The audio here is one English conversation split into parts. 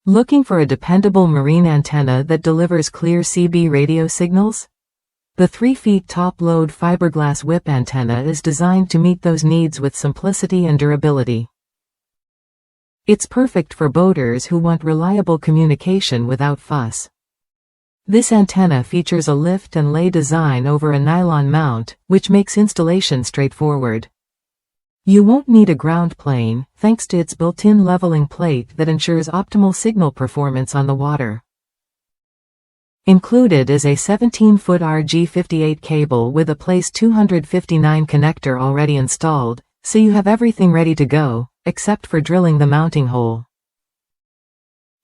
Looking for a dependable marine antenna that delivers clear CB radio signals? The 3 feet top-load fiberglass whip antenna is designed to meet those needs with simplicity and durability. It's perfect for boaters who want reliable communication without fuss. This antenna features a lift and lay design over a nylon mount, which makes installation straightforward. You won't need a ground plane, thanks to its built-in leveling plate that ensures optimal signal performance on the water. Included is a 17-foot RG58 cable with a Place 259 connector already installed, so you have everything ready to go, except for drilling the mounting hole.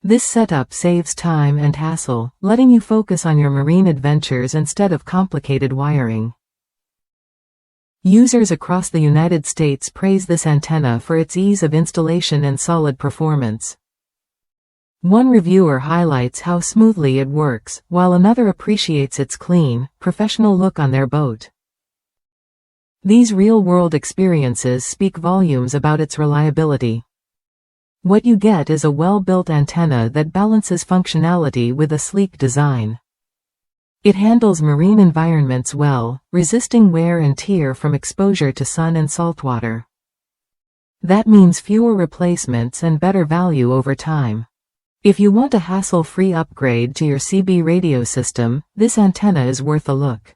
This setup saves time and hassle, letting you focus on your marine adventures instead of complicated wiring. Users across the United States praise this antenna for its ease of installation and solid performance. One reviewer highlights how smoothly it works, while another appreciates its clean, professional look on their boat. These real-world experiences speak volumes about its reliability. What you get is a well-built antenna that balances functionality with a sleek design. It handles marine environments well, resisting wear and tear from exposure to sun and saltwater. That means fewer replacements and better value over time. If you want a hassle-free upgrade to your CB radio system, this antenna is worth a look.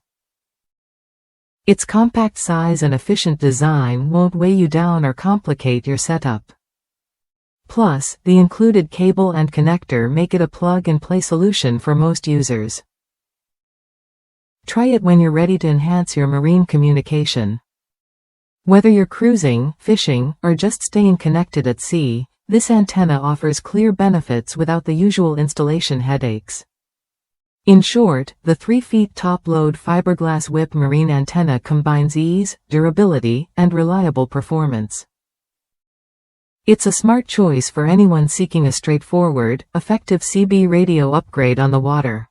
Its compact size and efficient design won't weigh you down or complicate your setup. Plus, the included cable and connector make it a plug-and-play solution for most users. Try it when you're ready to enhance your marine communication. Whether you're cruising, fishing, or just staying connected at sea, this antenna offers clear benefits without the usual installation headaches. In short, the 3 feet top-load fiberglass whip marine antenna combines ease, durability, and reliable performance. It's a smart choice for anyone seeking a straightforward, effective CB radio upgrade on the water.